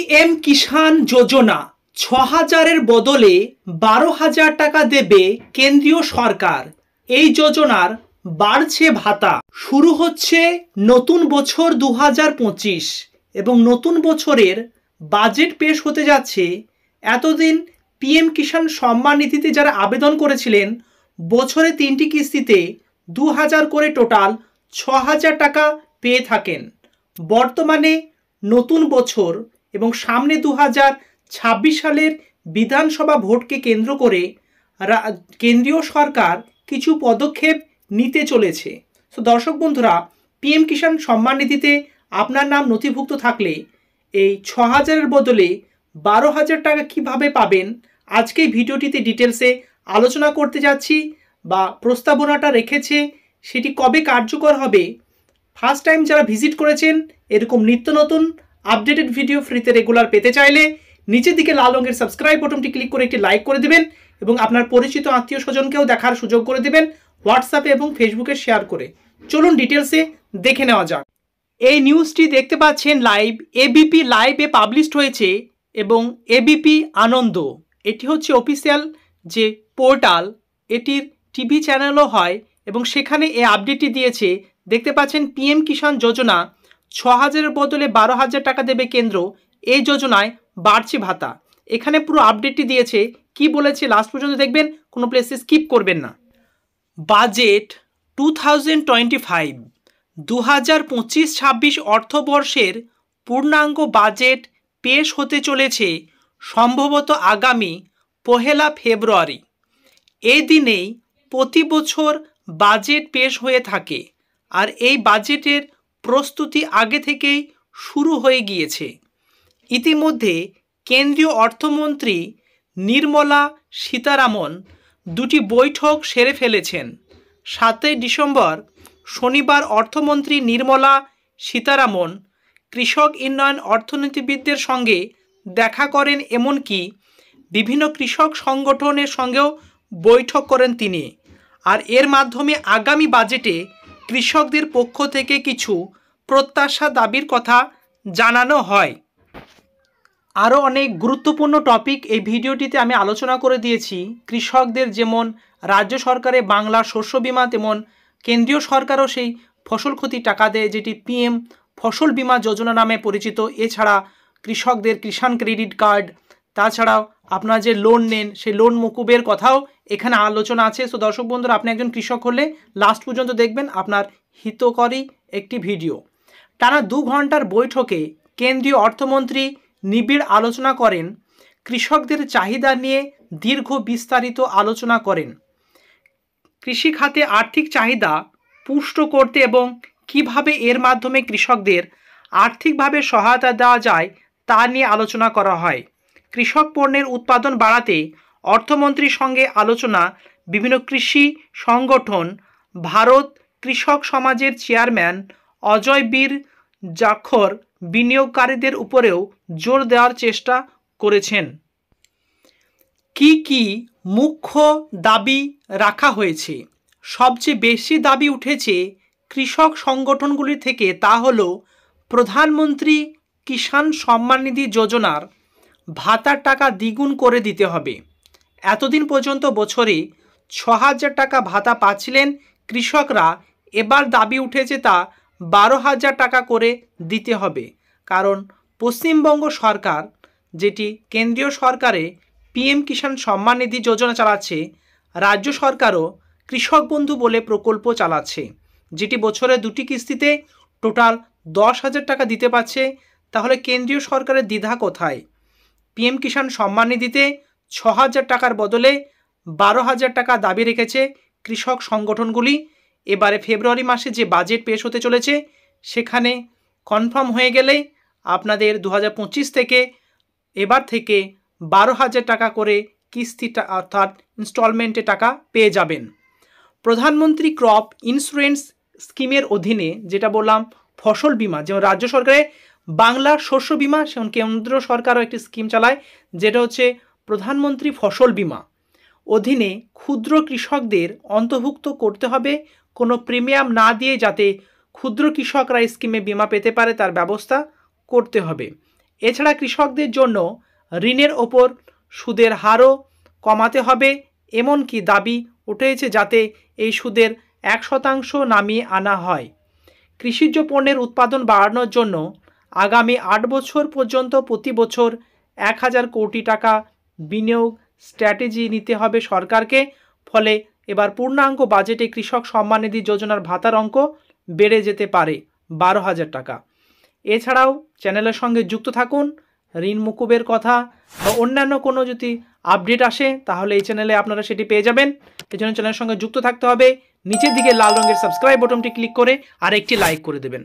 PM কিষাণ যোজনা ৬,০০০-এর বদলে ১২,০০০ টাকা দেবে কেন্দ্রীয় সরকার। এই যোজনার বাড়ছে ভাতা। শুরু হচ্ছে নতুন বছর ২০২৫ এবং নতুন বছরের বাজেট পেশ হতে যাচ্ছে। এতদিন পিএম কিষাণ সম্মান নিধিতে যারা আবেদন করেছিলেন বছরে ৩টি কিস্তিতে ২,০০০ করে টোটাল ৬,০০০ টাকা পেয়ে থাকেন। বর্তমানে নতুন বছর এবং সামনে ২০২৬ সালের বিধানসভা ভোটকে কেন্দ্র করে কেন্দ্রীয় সরকার কিছু পদক্ষেপ নিতে চলেছে। তো দর্শক বন্ধুরা, পিএম কিষাণ সম্মান নিধিতে আপনার নাম নথিভুক্ত থাকলে এই ৬,০০০-এর বদলে ১২,০০০ টাকা কিভাবে পাবেন আজকে এই ভিডিওটিতে ডিটেলসে আলোচনা করতে যাচ্ছি। বা প্রস্তাবনাটা রেখেছে সেটি কবে কার্যকর হবে। ফার্স্ট টাইম যারা ভিজিট করেছেন এরকম নিত্য নতুন আপডেটেড ভিডিও ফ্রিতে রেগুলার পেতে চাইলে নিচের দিকে লাল রঙের সাবস্ক্রাইব বাটনটি ক্লিক করে একটি লাইক করে দেবেন এবং আপনার পরিচিত আত্মীয় স্বজনকেও দেখার সুযোগ করে দেবেন হোয়াটসঅ্যাপে এবং ফেসবুকে শেয়ার করে। চলুন ডিটেলসে দেখে নেওয়া যাক। এই নিউজটি দেখতে পাচ্ছেন লাইভ এবিপি লাইভে পাবলিশড হয়েছে এবং এবিপি আনন্দ এটি হচ্ছে অফিসিয়াল যে পোর্টাল, এটির টিভি চ্যানেলও হয় এবং সেখানে এই আপডেটটি দিয়েছে। দেখতে পাচ্ছেন পিএম কিষাণ যোজনা ৬,০০০-এর বদলে ১২,০০০ টাকা দেবে কেন্দ্র। এই যোজনায় বাড়ছে ভাতা। এখানে পুরো আপডেটটি দিয়েছে, কি বলেছে লাস্ট পর্যন্ত দেখবেন, কোনো প্লেসে স্কিপ করবেন না। বাজেট 2025 ২০২৫-২৬ অর্থবর্ষের পূর্ণাঙ্গ বাজেট পেশ হতে চলেছে সম্ভবত আগামী ১ ফেব্রুয়ারি। এই দিনেই প্রতি বছর বাজেট পেশ হয়ে থাকে আর এই বাজেটের প্রস্তুতি আগে থেকেই শুরু হয়ে গিয়েছে। ইতিমধ্যে কেন্দ্রীয় অর্থমন্ত্রী নির্মলা সীতারামন দুটি বৈঠক সেরে ফেলেছেন। ৭ই ডিসেম্বর শনিবার অর্থমন্ত্রী নির্মলা সীতারামন কৃষক উন্নয়ন অর্থনীতিবিদদের সঙ্গে দেখা করেন, এমনকি বিভিন্ন কৃষক সংগঠনের সঙ্গেও বৈঠক করেন তিনি। আর এর মাধ্যমে আগামী বাজেটে কৃষকদের পক্ষ থেকে কিছু প্রত্যাশা দাবির কথা জানানো হয়। আরও অনেক গুরুত্বপূর্ণ টপিক এই ভিডিওটিতে আমি আলোচনা করে দিয়েছি। কৃষকদের যেমন রাজ্য সরকারে বাংলা শস্য বিমা, তেমন কেন্দ্রীয় সরকারও সেই ফসল ক্ষতির টাকা দেয়, যেটি পিএম ফসল বিমা যোজনা নামে পরিচিত। এছাড়া কৃষকদের কিষাণ ক্রেডিট কার্ড, তাছাড়াও আপনারা যে লোন নেন সেই লোন মকুবের কথাও এখানে আলোচনা আছে। তো দর্শক বন্ধুরা, আপনি একজন কৃষক হলে লাস্ট পর্যন্ত দেখবেন, আপনার হিতকরী একটি ভিডিও। টানা 2 ঘন্টার বৈঠকে কেন্দ্রীয় অর্থমন্ত্রী নিবিড় আলোচনা করেন, কৃষকদের চাহিদা নিয়ে দীর্ঘ বিস্তারিত আলোচনা করেন। কৃষি খাতে আর্থিক চাহিদা পুষ্ট করতে এবং কিভাবে এর মাধ্যমে কৃষকদের আর্থিকভাবে সহায়তা দেওয়া যায় তা নিয়ে আলোচনা করা হয়। কৃষক পণ্যের উৎপাদন বাড়াতে অর্থমন্ত্রীর সঙ্গে আলোচনা বিভিন্ন কৃষি সংগঠন। ভারত কৃষক সমাজের চেয়ারম্যান অজয় বীর জাখর বিনিয়োগকারীদের উপরেও জোর দেওয়ার চেষ্টা করেছেন। কি কি মুখ্য দাবি রাখা হয়েছে? সবচেয়ে বেশি দাবি উঠেছে কৃষক সংগঠনগুলি থেকে, তা হলো প্রধানমন্ত্রী কিষাণ সম্মান নিধি যোজনার ভাতার টাকা দ্বিগুণ করে দিতে হবে। এতদিন পর্যন্ত বছরে ৬,০০০ টাকা ভাতা পাচ্ছিলেন কৃষকরা, এবার দাবি উঠেছে তা ১২,০০০ টাকা করে দিতে হবে। কারণ পশ্চিমবঙ্গ সরকার, যেটি কেন্দ্রীয় সরকারে পিএম কিষাণ সম্মান নিধি যোজনা চালাচ্ছে, রাজ্য সরকারও কৃষক বন্ধু বলে প্রকল্প চালাচ্ছে, যেটি বছরে 2টি কিস্তিতে টোটাল ১০,০০০ টাকা দিতে পারছে। তাহলে কেন্দ্রীয় সরকারের দ্বিধা কোথায়? পিএম কিষাণ সম্মান নিধিতে ৬,০০০ টাকার বদলে ১২,০০০ টাকা দাবি রেখেছে কৃষক সংগঠনগুলি। এবারে ফেব্রুয়ারি মাসে যে বাজেট পেশ হতে চলেছে সেখানে কনফার্ম হয়ে গেলে আপনাদের ২০২৫ থেকে এবার থেকে ১২,০০০ টাকা করে কিস্তিটা অর্থাৎ ইনস্টলমেন্টে টাকা পেয়ে যাবেন। প্রধানমন্ত্রী ক্রপ ইন্স্যুরেন্স স্কিমের অধীনে, যেটা বললাম ফসল বিমা, যেমন রাজ্য সরকারে বাংলা শস্য বিমা, সেমন কেন্দ্র সরকারও একটি স্কিম চালায় যেটা হচ্ছে প্রধানমন্ত্রী ফসল বিমা অধীনে ক্ষুদ্র কৃষকদের অন্তর্ভুক্ত করতে হবে। কোনো প্রিমিয়াম না দিয়ে যাতে ক্ষুদ্র কৃষকরা স্কিমে বিমা পেতে পারে তার ব্যবস্থা করতে হবে। এছাড়া কৃষকদের জন্য ঋণের ওপর সুদের হারও কমাতে হবে এমনকি দাবি উঠেছে যাতে এই সুদের 1% নামিয়ে আনা হয়। কৃষিজ পণ্যের উৎপাদন বাড়ানোর জন্য আগামী 8 বছর পর্যন্ত প্রতি বছর 1000 কোটি টাকা বিনিয়োগ স্ট্র্যাটেজি নিতে হবে সরকারকে। ফলে এবার পূর্ণাঙ্গ বাজেটে কৃষক সম্মান নিধি যোজনার ভাতার অঙ্ক বেড়ে যেতে পারে 12,000 টাকা। এছাড়াও চ্যানেলের সঙ্গে যুক্ত থাকুন। ঋণ মুকুবের কথা বা অন্যান্য কোনো যদি আপডেট আসে তাহলে এই চ্যানেলে আপনারা সেটি পেয়ে যাবেন। এই জন্য চ্যানেলের সঙ্গে যুক্ত থাকতে হবে। নিচের দিকে লাল রঙের সাবস্ক্রাইব বাটনটি ক্লিক করে আর একটি লাইক করে দেবেন।